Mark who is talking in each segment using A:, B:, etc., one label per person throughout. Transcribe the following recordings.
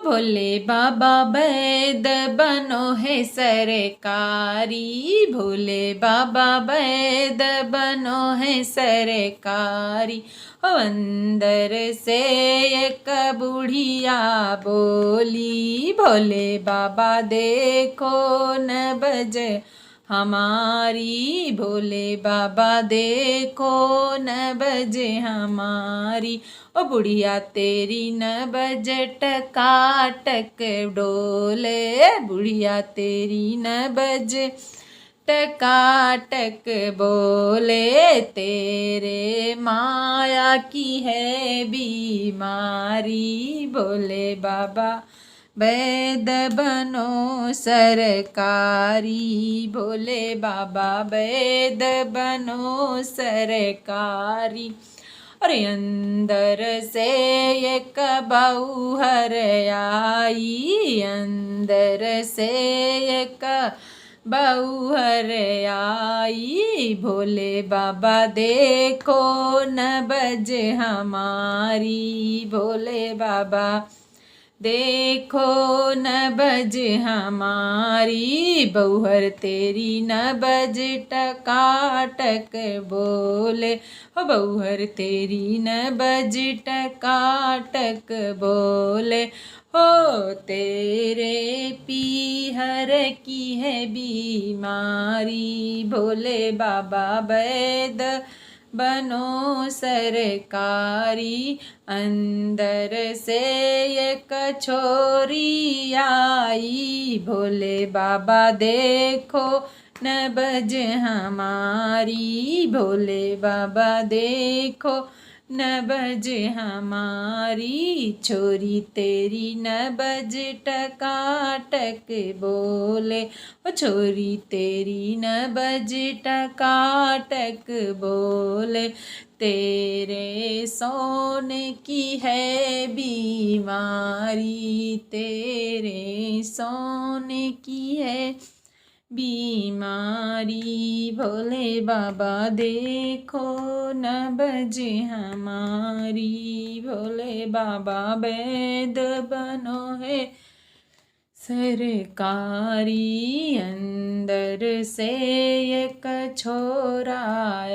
A: भोले बाबा वैद बनो है सरकारी, भोले बाबा वैद बनो है सरकारी। अंदर से एक बुढ़िया बोली, भोले बाबा देखो न बजे हमारी, भोले बाबा देखो न बजे हमारी। ओ बुढ़िया तेरी न बजे टकाटक डोले, बुढ़िया तेरी न बजे टकाटक बोले। तेरे माया की है बीमारी, भोले बाबा वैद बनो सरकारी, भोले बाबा वैद बनो सरकारी। अरे अंदर से एक बौहर आई, अंदर से एक बौहर आई। भोले बाबा देखो न बजे हमारी, भोले बाबा देखो न बज हमारी। बौहर तेरी न बज टकाटक बोले, हो बौहर तेरी न बज टकाटक बोले। हो तेरे पीहर की है बीमारी, भोले बाबा वैद बनो सरकारी। अंदर से एक छोरी आई, भोले बाबा देखो न बज हमारी, भोले बाबा देखो न बज हमारी। छोरी तेरी न बज टकाटक बोले, ओ छोरी तेरी न बज टकाटक बोले। तेरे सोने की है बीमारी, तेरे सोने की है बीमारी। भोले बाबा देखो न बजे हमारी, भोले बाबा वैद बनो है सरकारी। अंदर से एक छोरा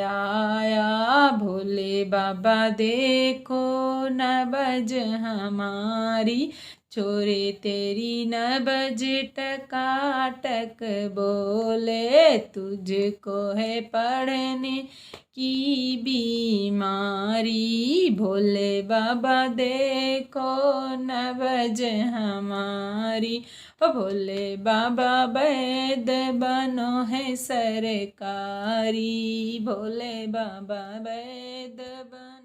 A: आया, भोले बाबा देखो न बज हमारी। छोरे तेरी न बज टकाटक बोले, तुझको है पढ़ने की बीमारी। भोले बाबा देखो न बज हमारी, ओ भोले बाबा वैद बनो है सरकारी, भोले बाबा वैद बनो।